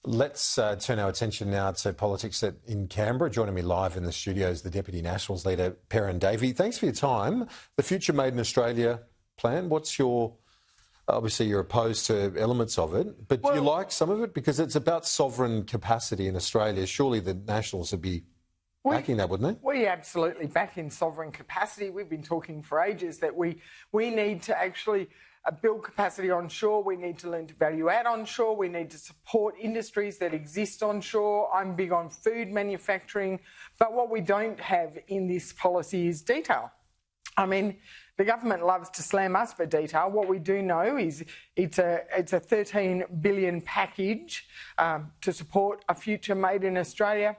Let's turn our attention now to politics in Canberra. Joining me live in the studio is the Deputy Nationals leader, Kieran Gilbert. Thanks for your time. The Future Made in Australia plan, what's your... Obviously, you're opposed to elements of it, but do you like some of it? Because it's about sovereign capacity in Australia. Surely the Nationals would be backing that, wouldn't they? We absolutely back in sovereign capacity. We've been talking for ages that we need to actually build capacity onshore. We need to learn to value add onshore. We need to support industries that exist onshore. I'm big on food manufacturing. But what we don't have in this policy is detail. I mean, the government loves to slam us for detail. What we do know is it's a 13 billion package to support a future made in Australia.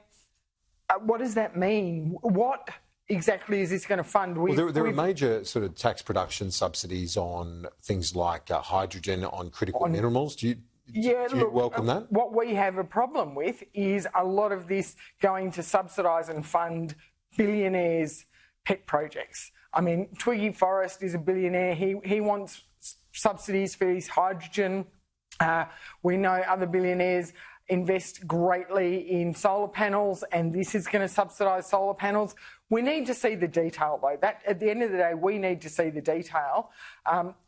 What does that mean? What exactly is this going to fund? There are major sort of tax production subsidies on things like hydrogen, on critical minerals. Do you welcome that? What we have a problem with is a lot of this going to subsidise and fund billionaires' pet projects. I mean, Twiggy Forrest is a billionaire. He wants subsidies for his hydrogen. We know other billionaires invest greatly in solar panels, and this is going to subsidise solar panels. We need to see the detail, though. That, at the end of the day, we need to see the detail.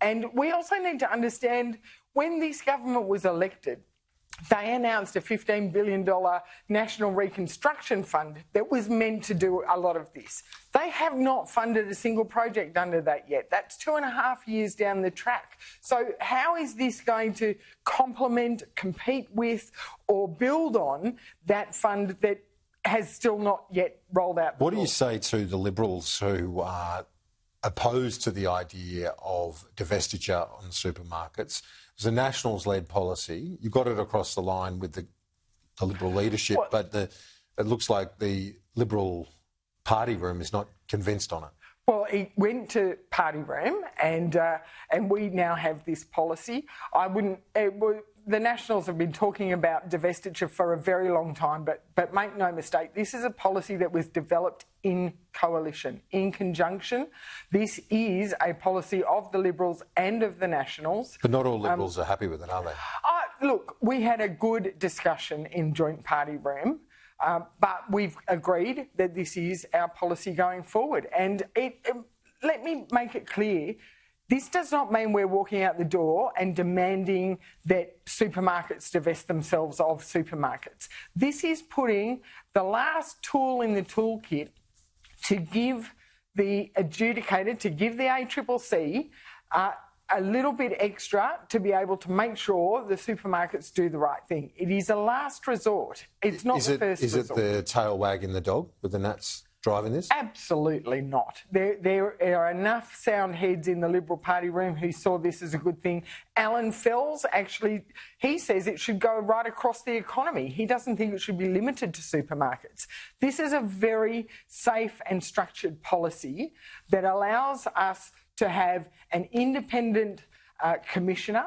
And we also need to understand when this government was elected, they announced a $15 billion National Reconstruction Fund that was meant to do a lot of this. They have not funded a single project under that yet. That's 2.5 years down the track. So how is this going to complement, compete with or build on that fund that has still not yet rolled out? What do you say to the Liberals who are opposed to the idea of divestiture on supermarkets? It's a Nationals-led policy. You got it across the line with the Liberal leadership, but it looks like the Liberal party room is not convinced on it. Well, it went to party room, and we now have this policy. The Nationals have been talking about divestiture for a very long time, but make no mistake, this is a policy that was developed in coalition, in conjunction. This is a policy of the Liberals and of the Nationals. But not all Liberals are happy with it, are they? Look, we had a good discussion in joint party room, but we've agreed that this is our policy going forward. And let me make it clear, this does not mean we're walking out the door and demanding that supermarkets divest themselves of supermarkets. This is putting the last tool in the toolkit to give the adjudicator, to give the ACCC a little bit extra to be able to make sure the supermarkets do the right thing. It is a last resort. It's not the first resort. Is it the tail wagging the dog with the Nats driving this? Absolutely not. There are enough sound heads in the Liberal Party room who saw this as a good thing. Alan Fells, actually, he says it should go right across the economy. He doesn't think it should be limited to supermarkets. This is a very safe and structured policy that allows us to have an independent commissioner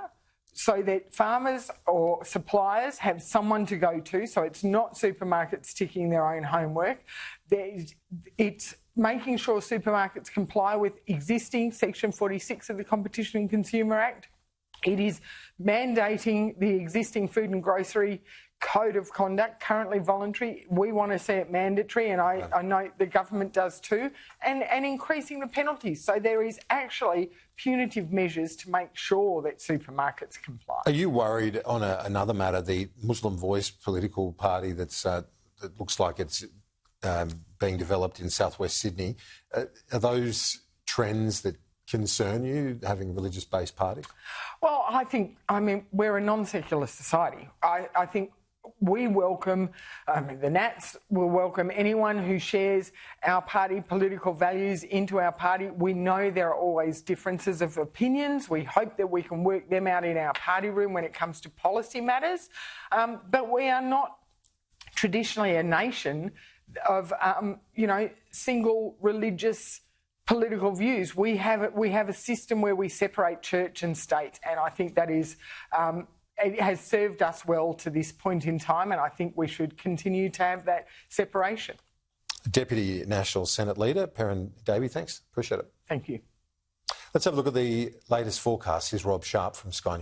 so that farmers or suppliers have someone to go to, so it's not supermarkets ticking their own homework. It's making sure supermarkets comply with existing Section 46 of the Competition and Consumer Act. It is mandating the existing food and grocery code of conduct, currently voluntary. We want to see it mandatory, and I know the government does too, and increasing the penalties. So there is actually punitive measures to make sure that supermarkets comply. Are you worried on another matter, the Muslim Voice political party that looks like it's being developed in southwest Sydney? Are those trends that concern you, having a religious-based party? Well, I mean, we're a non-secular society. I think we welcome, the Nats will welcome anyone who shares our party political values into our party. We know there are always differences of opinions. We hope that we can work them out in our party room when it comes to policy matters. But we are not traditionally a nation of, single religious political views. We have a system where we separate church and state, and I think that is it has served us well to this point in time, and I think we should continue to have that separation. Deputy National Senate Leader, Kieran Gilbert, thanks. Appreciate it. Thank you. Let's have a look at the latest forecast. Here's Rob Sharp from Sky News.